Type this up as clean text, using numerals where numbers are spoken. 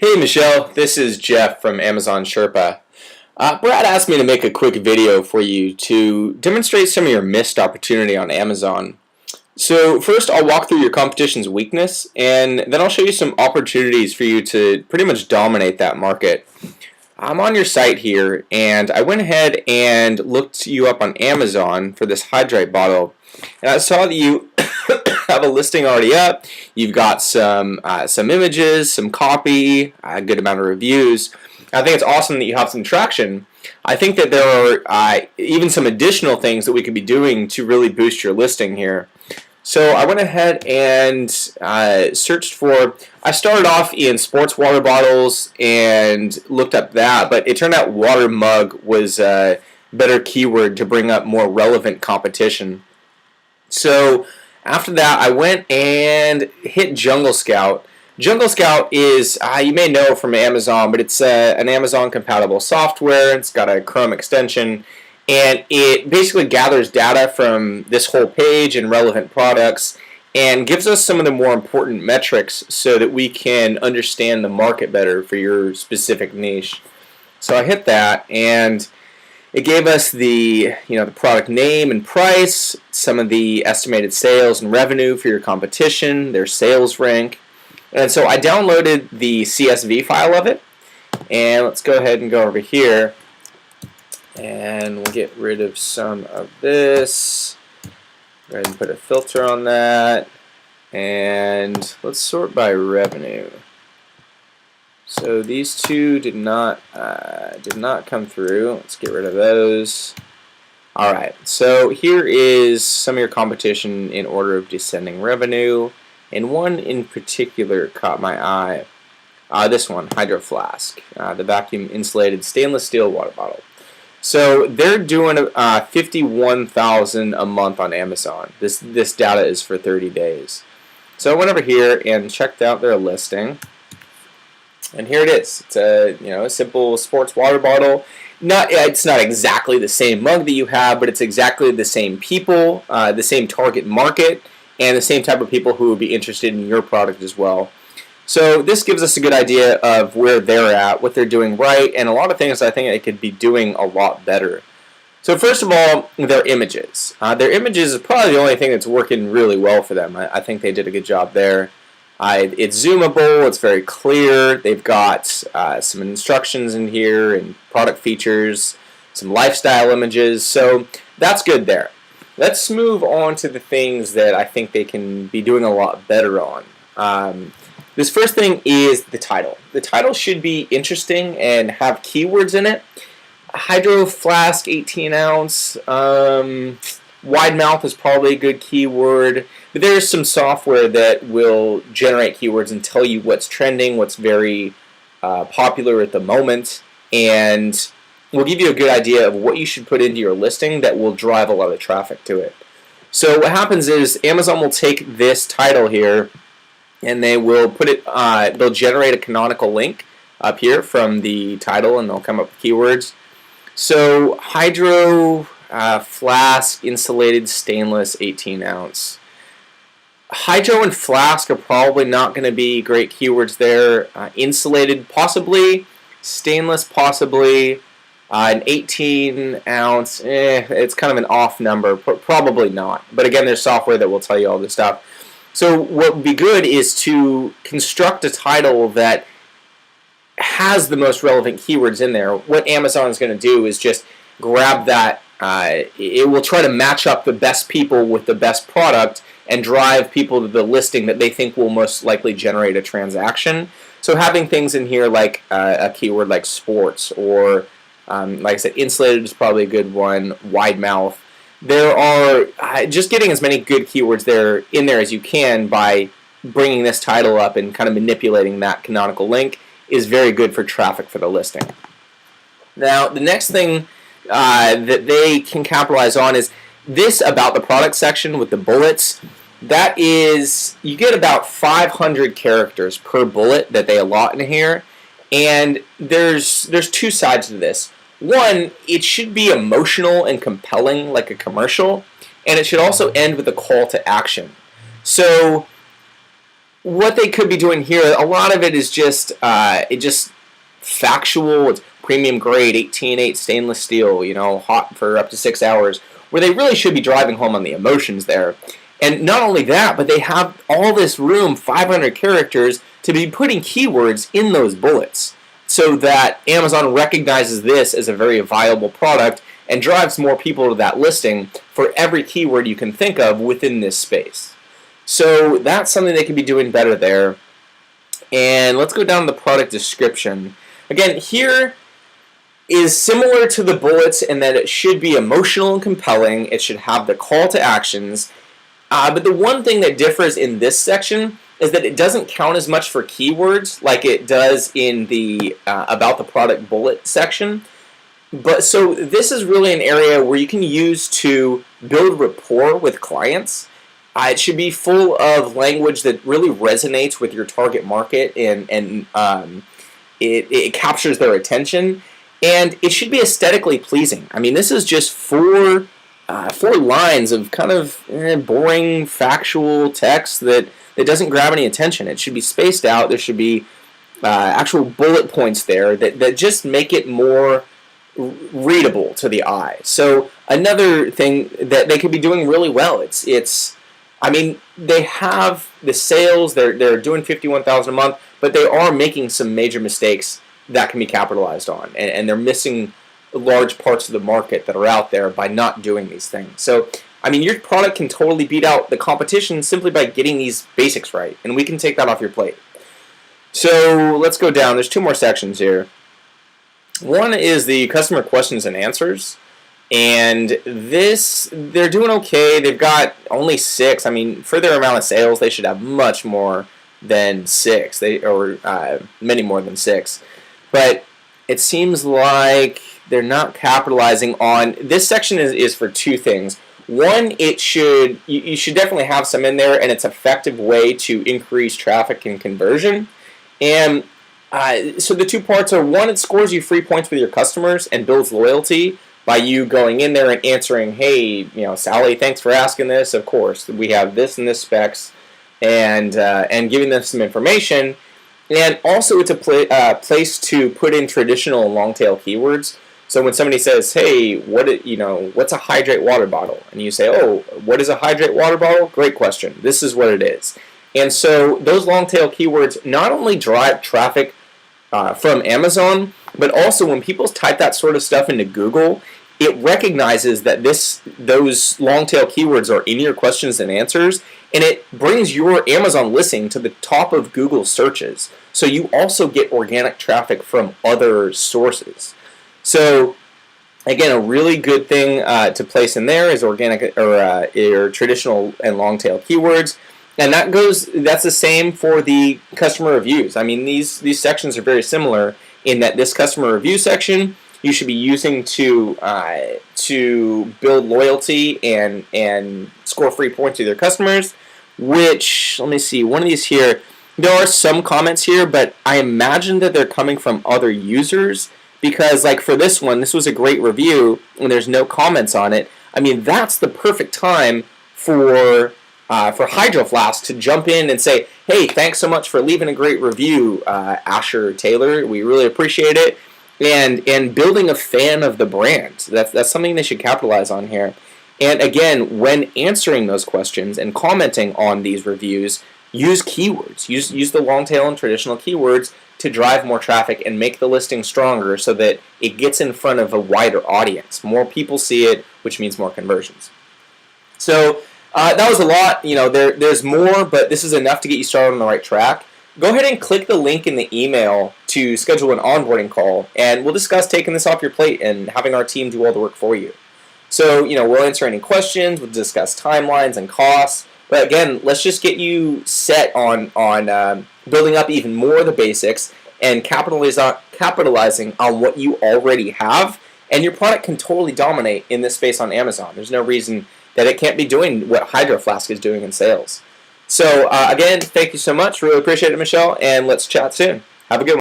Hey Michelle, this is Jeff from Amazon Sherpa. Brad asked me to make a quick video for you to demonstrate some of your missed opportunity on Amazon. So first I'll walk through your competition's weakness, and then I'll show you some opportunities for you to pretty much dominate that market. I'm on your site here, and I went ahead and looked you up on Amazon for this Hydr bottle, and I saw that you have a listing already up. You've got some images, some copy, a good amount of reviews. I think it's awesome that you have some traction. I think that there are even some additional things that we could be doing to really boost your listing here. So I went ahead and searched for, I started off in sports water bottles and looked up that, but it turned out water mug was a better keyword to bring up more relevant competition. So after that, I went and hit Jungle Scout. Jungle Scout is, you may know from Amazon, but it's an Amazon-compatible software. It's got a Chrome extension, and it basically gathers data from this whole page and relevant products and gives us some of the more important metrics so that we can understand the market better for your specific niche. So I hit that, and it gave us the product name and price, some of the estimated sales and revenue for your competition, their sales rank. And so I downloaded the CSV file of it. And let's go ahead and go over here. And we'll get rid of some of this. Go ahead and put a filter on that. And let's sort by revenue. So these two did not come through. Let's get rid of those. Alright, so here is some of your competition in order of descending revenue, and one in particular caught my eye. This one, Hydro Flask, the vacuum insulated stainless steel water bottle. So they're doing $51,000 a month on Amazon. This data is for 30 days. So I went over here and checked out their listing. And here it is. It's a simple sports water bottle. It's not exactly the same mug that you have, but it's exactly the same people, the same target market, and the same type of people who would be interested in your product as well. So this gives us a good idea of where they're at, what they're doing right, and a lot of things I think they could be doing a lot better. So first of all, their images. Their images is probably the only thing that's working really well for them. I think they did a good job there. It's zoomable, it's very clear, they've got some instructions in here and product features, some lifestyle images, so that's good there. Let's move on to the things that I think they can be doing a lot better on. This first thing is the title. The title should be interesting and have keywords in it. Hydro Flask 18 ounce, wide mouth is probably a good keyword. But there's some software that will generate keywords and tell you what's trending, what's very popular at the moment, and will give you a good idea of what you should put into your listing that will drive a lot of traffic to it. So what happens is Amazon will take this title here and they will put it, they'll generate a canonical link up here from the title, and they'll come up with keywords. So Hydro Flask insulated stainless 18 ounce. Hydro and Flask are probably not going to be great keywords there. Insulated, possibly. Stainless, possibly. An 18 ounce, it's kind of an off number. Probably not. But again, there's software that will tell you all this stuff. So what would be good is to construct a title that has the most relevant keywords in there. What Amazon is going to do is just grab that. It will try to match up the best people with the best product and drive people to the listing that they think will most likely generate a transaction. So having things in here like a keyword like sports, or like I said, insulated is probably a good one, wide mouth. There are just getting as many good keywords in there as you can by bringing this title up and kind of manipulating that canonical link is very good for traffic for the listing. Now, the next thing that they can capitalize on is this about the product section with the bullets. That is, you get about 500 characters per bullet that they allot in here, and there's two sides to this. One, it should be emotional and compelling like a commercial, and it should also end with a call to action. So what they could be doing here, a lot of it is just factual. It's premium grade 18-8 stainless steel, hot for up to 6 hours, where they really should be driving home on the emotions there. And not only that, but they have all this room, 500 characters, to be putting keywords in those bullets so that Amazon recognizes this as a very viable product and drives more people to that listing for every keyword you can think of within this space. So that's something they could be doing better there. And let's go down to the product description. Again, here is similar to the bullets in that it should be emotional and compelling. It should have the call to actions. But the one thing that differs in this section is that it doesn't count as much for keywords like it does in the about the product bullet section. But so this is really an area where you can use to build rapport with clients. It should be full of language that really resonates with your target market and it captures their attention. And it should be aesthetically pleasing. I mean, this is just four lines of kind of boring factual text that doesn't grab any attention. It should be spaced out. There should be actual bullet points there that just make it more readable to the eye. So another thing that they could be doing really well, I mean, they have the sales, they're doing $51,000 a month, but they are making some major mistakes that can be capitalized on, and they're missing large parts of the market that are out there by not doing these things. So, I mean, your product can totally beat out the competition simply by getting these basics right, and we can take that off your plate. So let's go down. There's two more sections here. One is the customer questions and answers, and they're doing okay. They've got only 6. I mean, for their amount of sales, they should have much more than 6. Many more than 6. But it seems like they're not capitalizing on this section. Is for two things. One, you should definitely have some in there, and it's an effective way to increase traffic and conversion. And so the two parts are, one, it scores you free points with your customers and builds loyalty by you going in there and answering, hey, Sally, thanks for asking this. Of course, we have this and this specs, and giving them some information. And also, it's a place to put in traditional long tail keywords. So when somebody says, "Hey, what's a hydrate water bottle?" and you say, "Oh, what is a hydrate water bottle?" Great question. This is what it is. And so those long tail keywords not only drive traffic from Amazon, but also when people type that sort of stuff into Google, it recognizes that those long tail keywords are in your questions and answers, and it brings your Amazon listing to the top of Google searches. So you also get organic traffic from other sources. So again, a really good thing to place in there is organic or traditional and long tail keywords. And that's the same for the customer reviews. I mean, these sections are very similar in that this customer review section you should be using to build loyalty and score free points with your customers. Which, let me see, one of these here, there are some comments here, but I imagine that they're coming from other users, because like for this one, this was a great review and there's no comments on it. I mean, that's the perfect time for Hydro Flask to jump in and say, hey, thanks so much for leaving a great review, Asher Taylor. We really appreciate it. And building a fan of the brand. That's something they should capitalize on here. And again, when answering those questions and commenting on these reviews, use keywords. Use the long tail and traditional keywords to drive more traffic and make the listing stronger so that it gets in front of a wider audience. More people see it, which means more conversions. So that was a lot. There's more, but this is enough to get you started on the right track. Go ahead and click the link in the email to schedule an onboarding call, and we'll discuss taking this off your plate and having our team do all the work for you. So, we'll answer any questions, we'll discuss timelines and costs, but again, let's just get you set on building up even more of the basics and capitalizing on what you already have, and your product can totally dominate in this space on Amazon. There's no reason that it can't be doing what Hydro Flask is doing in sales. So, again, thank you so much. Really appreciate it, Michelle, and let's chat soon. Have a good one.